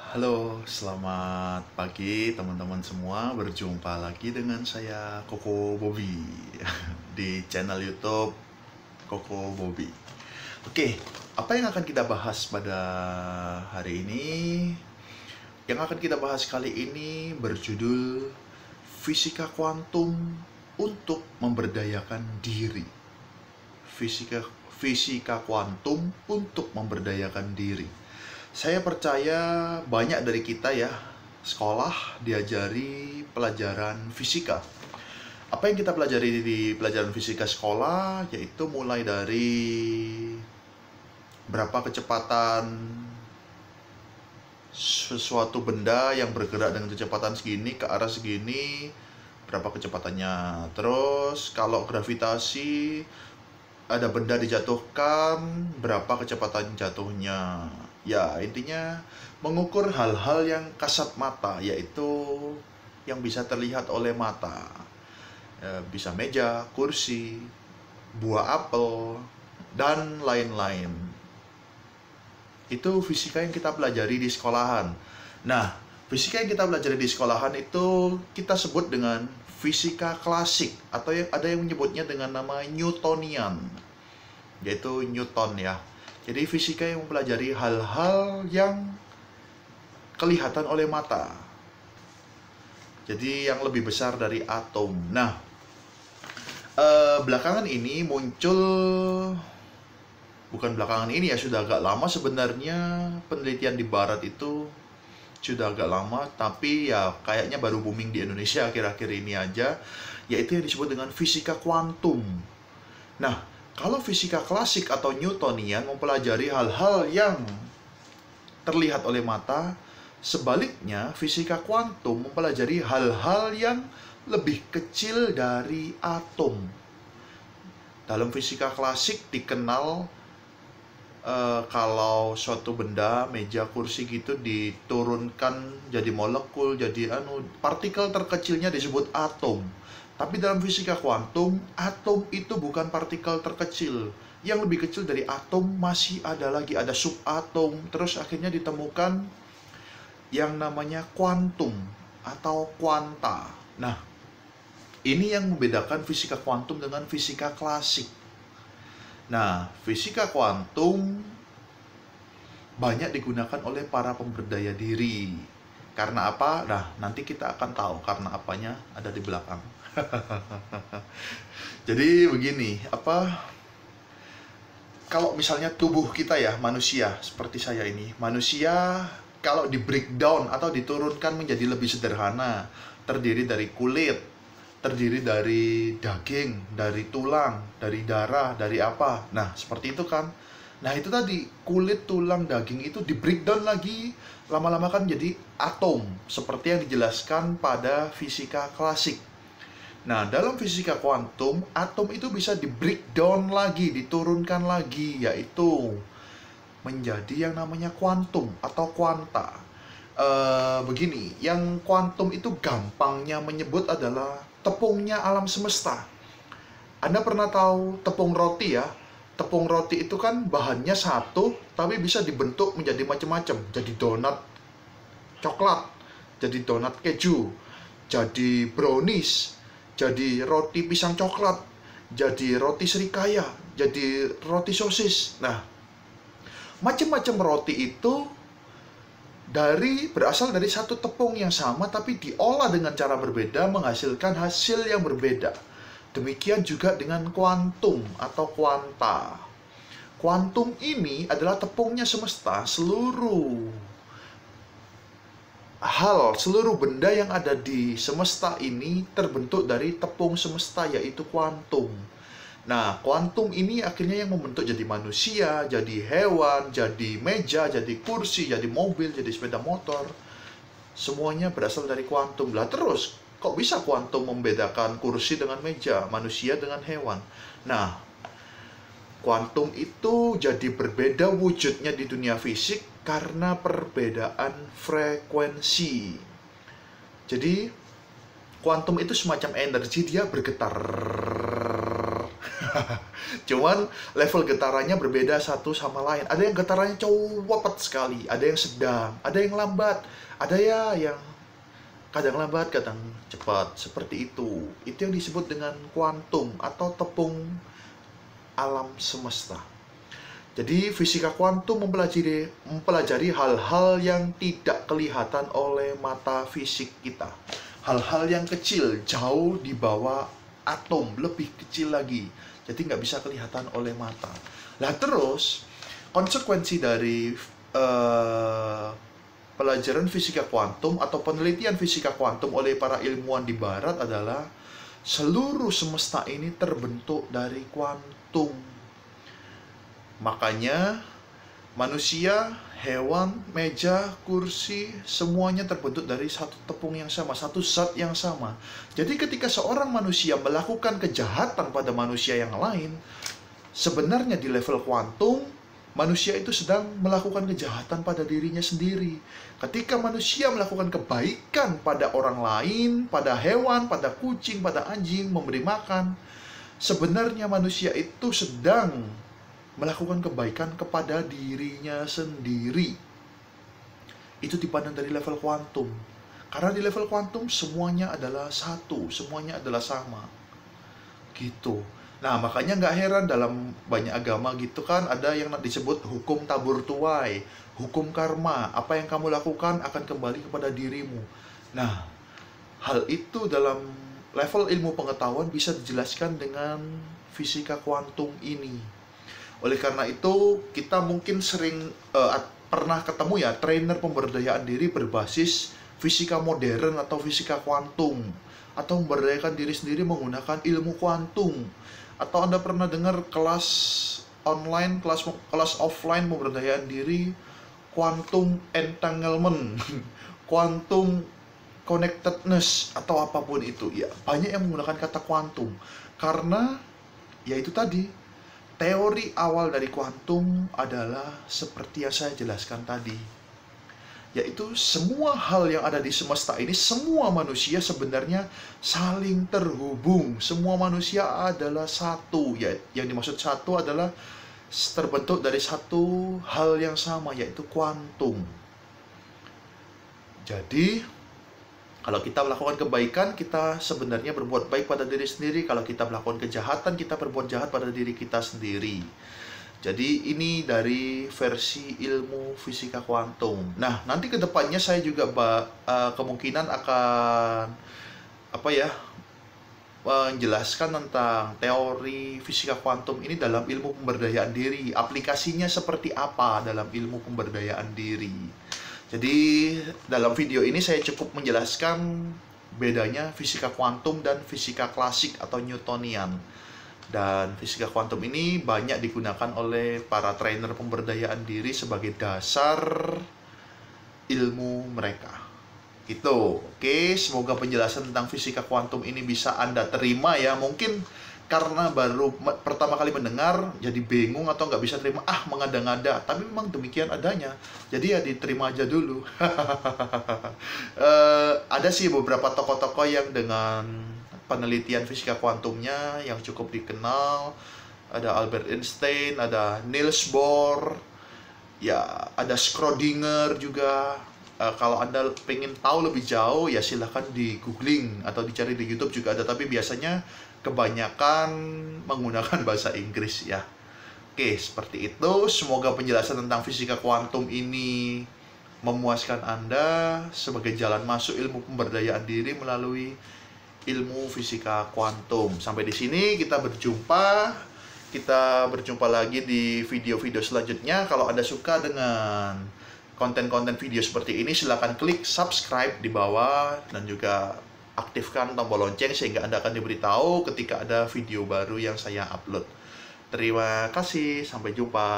Halo, selamat pagi teman-teman semua. Berjumpa lagi dengan saya Koko Bobby di channel YouTube Koko Bobby. Oke, apa yang akan kita bahas pada hari ini? Yang akan kita bahas kali ini berjudul Fisika Kuantum untuk Memberdayakan Diri. Fisika kuantum untuk memberdayakan diri. Saya percaya banyak dari kita ya, sekolah diajari pelajaran fisika. Apa yang kita pelajari di pelajaran fisika sekolah, yaitu mulai dari berapa kecepatan sesuatu benda yang bergerak dengan kecepatan segini ke arah segini, berapa kecepatannya. Terus kalau gravitasi, ada benda dijatuhkan, berapa kecepatan jatuhnya. Ya, intinya mengukur hal-hal yang kasat mata, yaitu yang bisa terlihat oleh mata. Bisa meja, kursi, buah apel, dan lain-lain. Itu fisika yang kita pelajari di sekolahan. Nah, fisika yang kita pelajari di sekolahan itu kita sebut dengan fisika klasik, atau yang ada yang menyebutnya dengan nama Newtonian, yaitu Newton ya. Jadi fisika yang mempelajari hal-hal yang kelihatan oleh mata. Jadi yang lebih besar dari atom. Nah, belakangan ini muncul, bukan belakangan ini ya, sudah agak lama sebenarnya penelitian di barat itu sudah agak lama, tapi ya kayaknya baru booming di Indonesia akhir-akhir ini aja, yaitu yang disebut dengan fisika kuantum. Nah, kalau fisika klasik atau Newtonian mempelajari hal-hal yang terlihat oleh mata, sebaliknya fisika kuantum mempelajari hal-hal yang lebih kecil dari atom. Dalam fisika klasik dikenal kalau suatu benda, meja, kursi gitu diturunkan jadi molekul, jadi partikel terkecilnya disebut atom. Tapi dalam fisika kuantum, atom itu bukan partikel terkecil. Yang lebih kecil dari atom masih ada lagi, ada subatom. Terus akhirnya ditemukan yang namanya kuantum atau kuanta. Nah, ini yang membedakan fisika kuantum dengan fisika klasik. Nah, fisika kuantum banyak digunakan oleh para pemberdaya diri. Karena apa? Nah, nanti kita akan tahu karena apanya ada di belakang. Jadi begini, kalau misalnya tubuh kita ya, manusia seperti saya ini, manusia kalau di breakdown atau diturunkan menjadi lebih sederhana, terdiri dari kulit, terdiri dari daging, dari tulang, dari darah, dari apa. Nah, seperti itu kan. Nah, itu tadi, kulit, tulang, daging itu di breakdown lagi, lama-lama kan jadi atom, seperti yang dijelaskan pada fisika klasik. Nah, dalam fisika kuantum, atom itu bisa di breakdown lagi, diturunkan lagi, yaitu menjadi yang namanya kuantum atau kuanta. Begini, yang kuantum itu gampangnya menyebut adalah tepungnya alam semesta. Anda pernah tahu tepung roti ya? Tepung roti itu kan bahannya satu, tapi bisa dibentuk menjadi macam-macam. Jadi donat coklat, jadi donat keju, jadi brownies, jadi roti pisang coklat, jadi roti serikaya, jadi roti sosis. Nah, macam-macam roti itu berasal dari satu tepung yang sama, tapi diolah dengan cara berbeda, menghasilkan hasil yang berbeda. Demikian juga dengan kuantum atau kuanta. Kuantum ini adalah tepungnya semesta, seluruh benda yang ada di semesta ini terbentuk dari tepung semesta, yaitu kuantum. Nah, kuantum ini akhirnya yang membentuk jadi manusia, jadi hewan, jadi meja, jadi kursi, jadi mobil, jadi sepeda motor. Semuanya berasal dari kuantum. Lah terus, kok bisa kuantum membedakan kursi dengan meja, manusia dengan hewan? Nah, kuantum itu jadi berbeda wujudnya di dunia fisik karena perbedaan frekuensi. Jadi, kuantum itu semacam energi, dia bergetar. Cuman level getarannya berbeda satu sama lain. Ada yang getarannya cepet sekali, ada yang sedang, ada yang lambat, ada ya yang kadang lambat, kadang cepat. Seperti itu. Itu yang disebut dengan kuantum atau tepung alam semesta. Jadi fisika kuantum mempelajari hal-hal yang tidak kelihatan oleh mata fisik kita. Hal-hal yang kecil, jauh di bawah atom, lebih kecil lagi. Jadi nggak bisa kelihatan oleh mata. Nah terus, konsekuensi dari pelajaran fisika kuantum atau penelitian fisika kuantum oleh para ilmuwan di barat adalah seluruh semesta ini terbentuk dari kuantum. Makanya manusia, hewan, meja, kursi, semuanya terbentuk dari satu tepung yang sama, satu zat yang sama. Jadi ketika seorang manusia melakukan kejahatan pada manusia yang lain, sebenarnya di level kuantum, manusia itu sedang melakukan kejahatan pada dirinya sendiri. Ketika manusia melakukan kebaikan pada orang lain, pada hewan, pada kucing, pada anjing, memberi makan, sebenarnya manusia itu sedang melakukan kebaikan kepada dirinya sendiri. Itu dipandang dari level kuantum. Karena di level kuantum semuanya adalah satu, semuanya adalah sama. Gitu. Nah, makanya nggak heran dalam banyak agama gitu kan, ada yang disebut hukum tabur tuai, hukum karma. Apa yang kamu lakukan akan kembali kepada dirimu. Nah, hal itu dalam level ilmu pengetahuan bisa dijelaskan dengan fisika kuantum ini. Oleh karena itu, kita mungkin sering pernah ketemu ya trainer pemberdayaan diri berbasis fisika modern atau fisika kuantum, atau memberdayakan diri sendiri menggunakan ilmu kuantum. Atau Anda pernah dengar kelas online, kelas offline pemberdayaan diri, quantum entanglement, quantum connectedness, atau apapun itu. Ya, banyak yang menggunakan kata kuantum karena ya itu tadi. Teori awal dari kuantum adalah seperti yang saya jelaskan tadi, yaitu semua hal yang ada di semesta ini, semua manusia sebenarnya saling terhubung. Semua manusia adalah satu, ya, yang dimaksud satu adalah terbentuk dari satu hal yang sama, yaitu kuantum. Jadi kalau kita melakukan kebaikan, kita sebenarnya berbuat baik pada diri sendiri. Kalau kita melakukan kejahatan, kita berbuat jahat pada diri kita sendiri. Jadi ini dari versi ilmu fisika kuantum. Nah, nanti ke depannya saya juga kemungkinan akan menjelaskan tentang teori fisika kuantum ini dalam ilmu pemberdayaan diri. Aplikasinya seperti apa dalam ilmu pemberdayaan diri. Jadi dalam video ini saya cukup menjelaskan bedanya fisika kuantum dan fisika klasik atau Newtonian. Dan fisika kuantum ini banyak digunakan oleh para trainer pemberdayaan diri sebagai dasar ilmu mereka. Gitu. Oke, semoga penjelasan tentang fisika kuantum ini bisa Anda terima ya. Mungkin karena baru pertama kali mendengar jadi bingung atau nggak bisa terima, mengada-ngada, tapi memang demikian adanya, jadi ya diterima aja dulu. Ada sih beberapa tokoh-tokoh yang dengan penelitian fisika kuantumnya yang cukup dikenal. Ada Albert Einstein, ada Niels Bohr, ya ada Schrödinger juga. Kalau Anda pengen tahu lebih jauh ya silahkan di googling atau dicari di YouTube juga ada, tapi biasanya kebanyakan menggunakan bahasa Inggris ya. Oke, seperti itu. Semoga penjelasan tentang fisika kuantum ini memuaskan Anda sebagai jalan masuk ilmu pemberdayaan diri melalui ilmu fisika kuantum. Sampai di sini kita berjumpa. Kita berjumpa lagi di video-video selanjutnya. Kalau Anda suka dengan konten-konten video seperti ini, silahkan klik subscribe di bawah dan juga aktifkan tombol lonceng sehingga Anda akan diberitahu ketika ada video baru yang saya upload. Terima kasih, sampai jumpa.